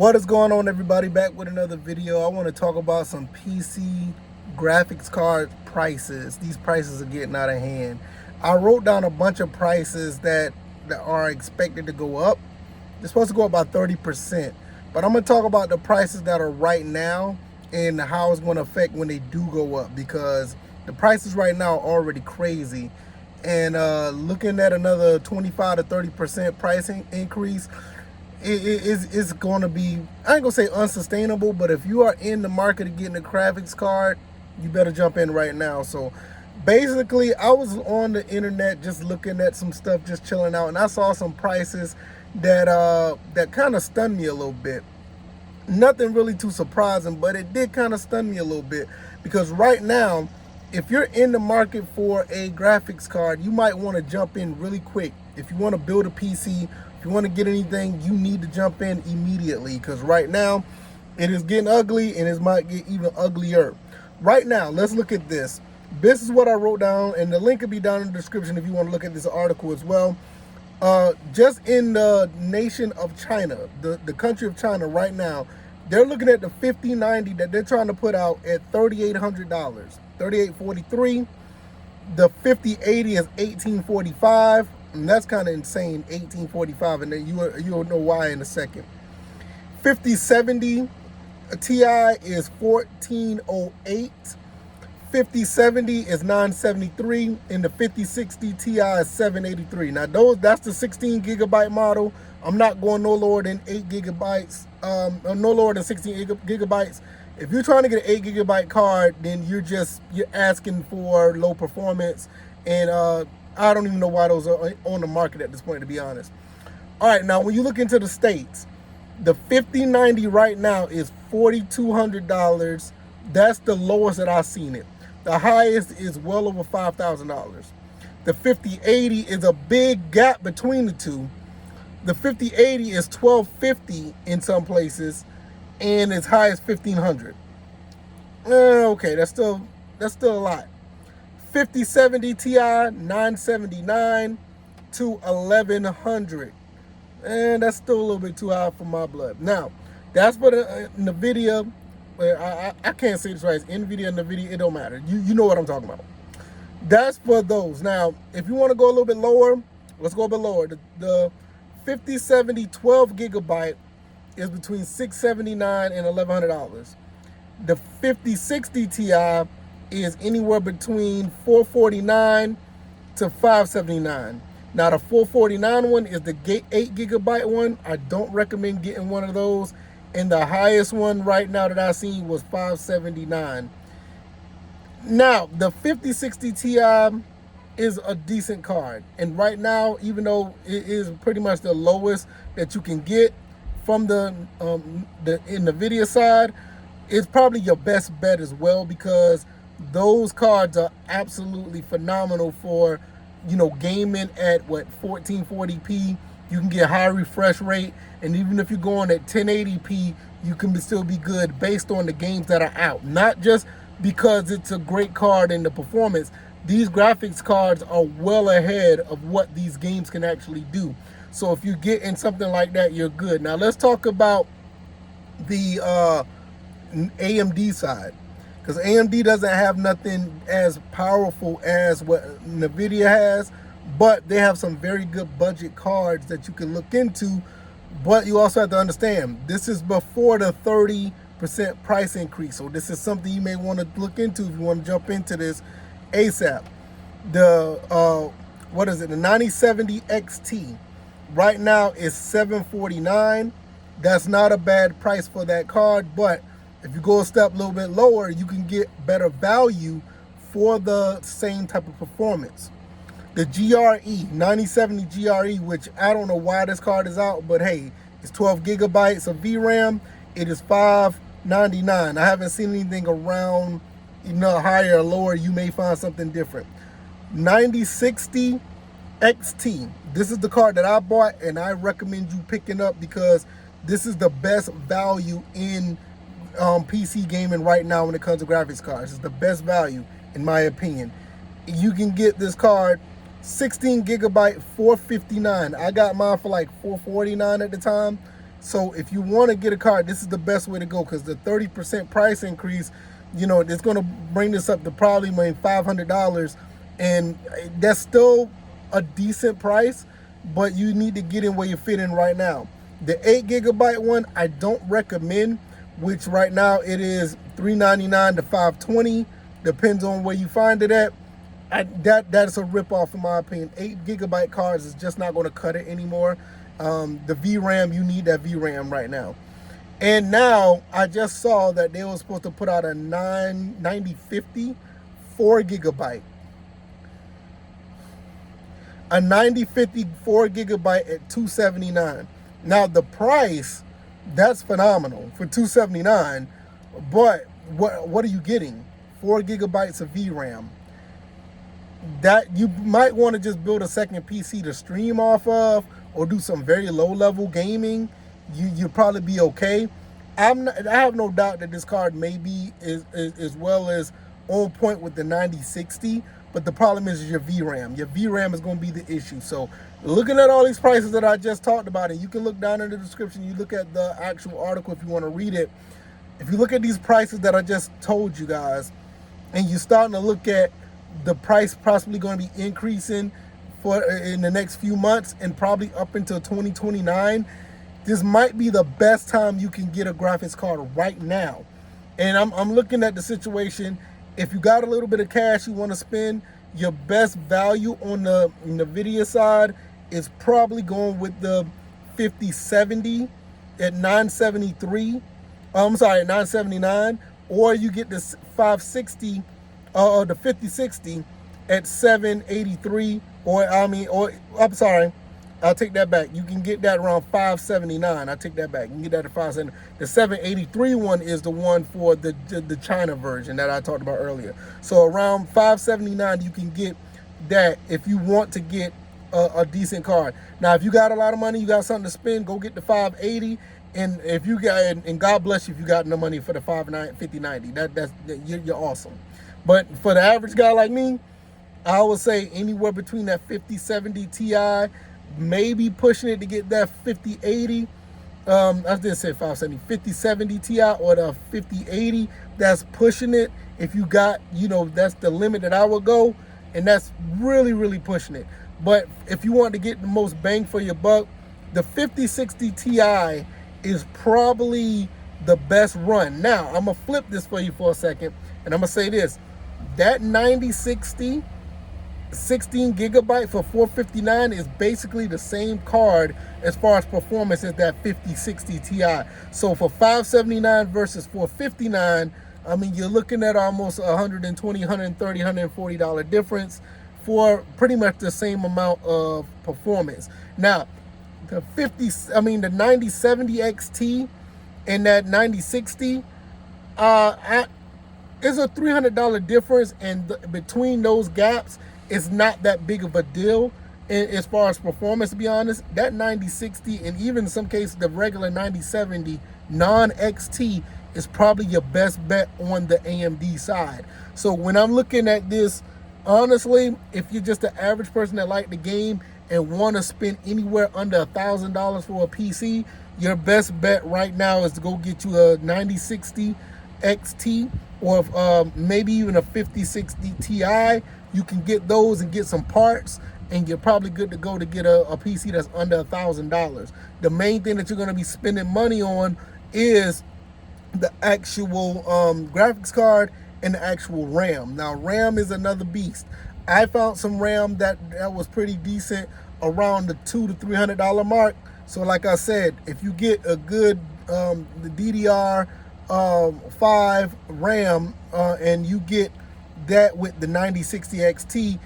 What is going on, everybody? Back with another video. I want to talk about some PC graphics card prices. These prices are getting out of hand. I wrote down a bunch of prices that are expected to go up. They're supposed to go up by 30%. But I'm going to talk about the prices that are right now and how it's going to affect when they do go up, because the prices right now are already crazy. And looking at another 25 to 30% pricing increase, it's going to be, I ain't going to say unsustainable, but if you are in the market of getting a graphics card, you better jump in right now. So basically, I was on the internet just looking at some stuff, just chilling out, and I saw some prices that kind of stunned me a little bit. Nothing really too surprising, but it did kind of stun me a little bit, because right now, if you're in the market for a graphics card, you might want to jump in really quick. If you want to build a PC, if you want to get anything, you need to jump in immediately, because right now it is getting ugly, and it might get even uglier. Right now, let's look at this. This is what I wrote down, and the link will be down in the description if you want to look at this article as well. Just in the nation of China, the country of China right now, they're looking at the 5090 that they're trying to put out at $3,800, $3,843. The 5080 is $1,845, and that's kind of insane, $1,845, and then you'll know why in a second. 5070 Ti is $1,408. 5070 is $973, and the 5060 Ti is $783. Now that's the 16 gigabyte model. I'm not going no lower than 8 gigabytes, no lower than 16 gigabytes. If you're trying to get an 8 gigabyte card, then you're asking for low performance, and I don't even know why those are on the market at this point, to be honest. All right, now when you look into the States, the 5090 right now is $4,200. That's the lowest that I've seen it. The highest is well over $5,000. The 5080 is a big gap between the two. The 5080 is $1,250 in some places, and as high as $1,500. Okay, that's still a lot. 5070 Ti, $979 to $1,100, and that's still a little bit too high for my blood. Now, that's for the NVIDIA. I can't say this right. It's NVIDIA, NVIDIA, it don't matter. You know what I'm talking about. That's for those. Now, if you want to go a little bit lower, let's go a bit lower. The 5070 12 gigabyte is between $679 and $1,100. The 5060 Ti is anywhere between $449 to $579. Now, the 449 one is the 8 gigabyte one. I don't recommend getting one of those. And the highest one right now that I seen was $579. Now, the 5060 Ti is a decent card. And right now, even though it is pretty much the lowest that you can get from the NVIDIA side, it's probably your best bet as well, because those cards are absolutely phenomenal for, gaming at 1440p. You can get high refresh rate, and even if you're going at 1080p, you can still be good based on the games that are out. Not just because it's a great card in the performance. These graphics cards are well ahead of what these games can actually do. So if you get in something like that, you're good. Now let's talk about the AMD side, because AMD doesn't have nothing as powerful as what NVIDIA has, but they have some very good budget cards that you can look into. But you also have to understand, this is before the 30% price increase. So this is something you may want to look into if you want to jump into this ASAP. The the 9070 XT right now is $749. That's not a bad price for that card, but if you go a step a little bit lower, you can get better value for the same type of performance. The GRE, 9070 GRE, which I don't know why this card is out, but hey, it's 12 gigabytes of VRAM. It is $599. I haven't seen anything around, higher or lower. You may find something different. 9060 XT. This is the card that I bought, and I recommend you picking up, because this is the best value in PC gaming right now when it comes to graphics cards. It's the best value, in my opinion. You can get this card 16 gigabyte, $459. I got mine for like $449 at the time, So if you want to get a card, this is the best way to go, because the 30% price increase, you know, it's going to bring this up to probably maybe $500, and that's still a decent price, but you need to get in where you fit in right now. The 8 GB one, I don't recommend, which right now it is $399 to $520, depends on where you find it at. That's a ripoff in my opinion. 8 GB cards is just not going to cut it anymore. The VRAM, you need that VRAM right now. And now I just saw that they were supposed to put out a 9050 4 GB. A 9050 4 GB at $279. Now the price, that's phenomenal for $279. But what are you getting? 4 GB of VRAM. That you might want to just build a second PC to stream off of, or do some very low level gaming. You'll probably be okay. I have no doubt that this card may be as well as on point with the 9060, but the problem is your VRAM. Your VRAM is going to be the issue. So looking at all these prices that I just talked about, and you can look down in the description, you look at the actual article if you want to read it. If you look at these prices that I just told you guys, and you're starting to look at the price possibly going to be increasing in the next few months and probably up until 2029, this might be the best time you can get a graphics card right now. And I'm looking at the situation. If you got a little bit of cash you want to spend, your best value on the NVIDIA side is probably going with the 5070 at $973. I'm sorry, at $979, or you get the 560 or the 5060 at $783, or I'm sorry, I'll take that back. You can get that around $579. I'll take that back. You can get that at $579. The 783 one is the one for the China version that I talked about earlier. So around $579, you can get that if you want to get a decent card. Now, if you got a lot of money, you got something to spend, go get the 580. And if you got, and God bless you if you got no money for the 5090. You're awesome. But for the average guy like me, I would say anywhere between that 5070 Ti, maybe pushing it to get that 5080. I did say 570, 5070 Ti or the 5080. That's pushing it. If you got, that's the limit that I would go, and that's really, really pushing it. But if you want to get the most bang for your buck, the 5060 Ti is probably the best run. Now, I'm going to flip this for you for a second, and I'm going to say this. That 9060 16 GB for $459 is basically the same card as far as performance as that 5060 Ti. So for $579 versus $459, I mean, you're looking at almost $120, $130, $140 difference for pretty much the same amount of performance. Now, the 9070 XT and that 9060, is a $300 difference, and between those gaps, it's not that big of a deal as far as performance, to be honest. That 9060 and even in some cases the regular 9070 non-XT is probably your best bet on the AMD side. So when I'm looking at this, honestly, if you're just an average person that like the game and want to spend anywhere under $1,000 for a PC, your best bet right now is to go get you a 9060 XT or maybe even a 5060 Ti. You can get those and get some parts, and you're probably good to go to get a PC that's under $1,000. The main thing that you're going to be spending money on is the actual graphics card and the actual RAM. Now, RAM is another beast. I found some RAM that was pretty decent around the $200 to $300 mark. So like I said, if you get a good the DDR5 RAM and you get that with the 9060 XT,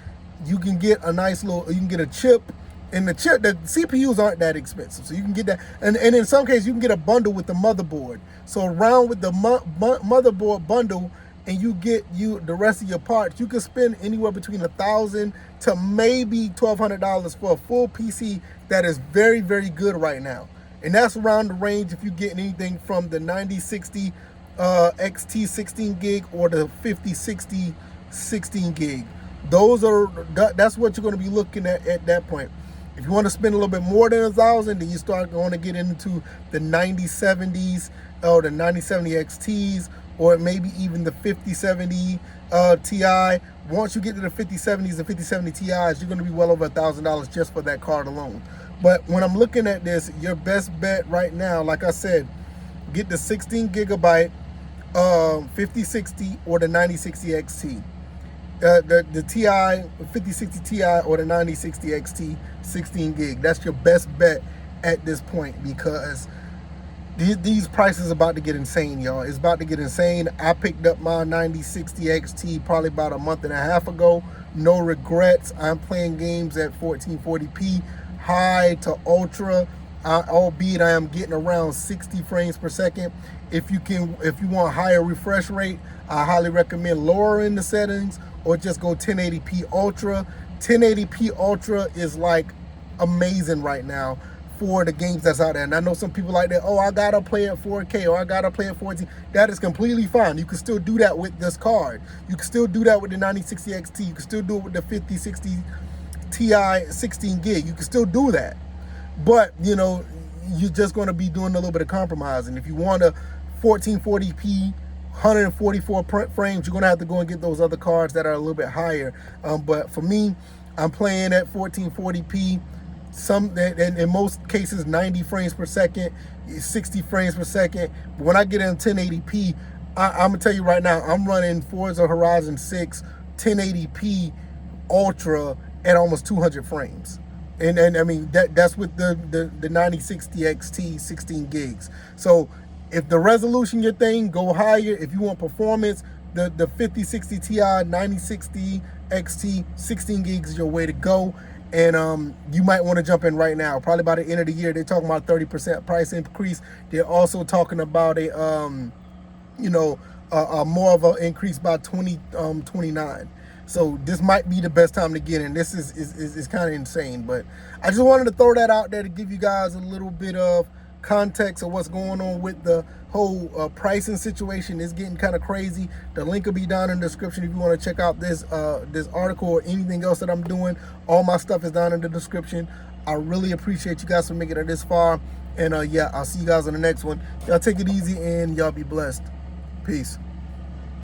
you can get a nice little, you can get a chip, and the CPUs aren't that expensive, so you can get that, and in some cases you can get a bundle with the motherboard. So around with the motherboard bundle, and you get the rest of your parts, you can spend anywhere between $1,000 to maybe $1,200 for a full PC that is very, very good right now. And that's around the range if you get anything from the 9060 XT 16 gig or the 5060 16 gig. That's what you're going to be looking at that point. If you want to spend a little bit more than $1,000, then you start going to get into the 9070s or the 9070 XTs, or maybe even the 5070 Ti. Once you get to the 5070s and 5070 Ti's, you're going to be well over $1,000 just for that card alone. But when I'm looking at this, your best bet right now, like I said, get the 16 gigabyte 5060 or the 9060 XT. The Ti 5060 Ti or the 9060 XT 16 gig. That's your best bet at this point, because these prices are about to get insane, y'all. It's about to get insane. I picked up my 9060 XT probably about a month and a half ago. No regrets. I'm playing games at 1440p, high to ultra, albeit I am getting around 60 frames per second. If you want higher refresh rate, I highly recommend lowering the settings or just go 1080p ultra. 1080p ultra is like amazing right now for the games that's out there. And I know some people like that, oh, I gotta play at 4K or I gotta play at 14. That is completely fine. You can still do that with this card. You can still do that with the 9060 XT. You can still do it with the 5060 Ti 16 gig. You can still do that. But, you know, you're just going to be doing a little bit of compromising. If you want a 1440p, 144 frames, you're going to have to go and get those other cards that are a little bit higher. But for me, I'm playing at 1440p. In most cases, 90 frames per second, 60 frames per second. But when I get in 1080p, I'm gonna tell you right now, I'm running Forza Horizon 6 1080p ultra at almost 200 frames. And I mean, that's with the 9060 XT 16 gigs. So if the resolution your thing, go higher. If you want performance, the 5060 Ti 9060 XT 16 gigs is your way to go. And you might want to jump in right now. Probably by the end of the year, they're talking about 30% price increase. They're also talking about a more of an increase by 2029. So this might be the best time to get in. This is kind of insane, but I just wanted to throw that out there to give you guys a little bit of context of what's going on with the whole pricing situation. It's getting kind of crazy. The link will be down in the description if you want to check out this article or anything else that I'm doing. All my stuff is down in the description. I really appreciate you guys for making it this far. And yeah, I'll see you guys on the next one. Y'all take it easy and y'all be blessed. Peace.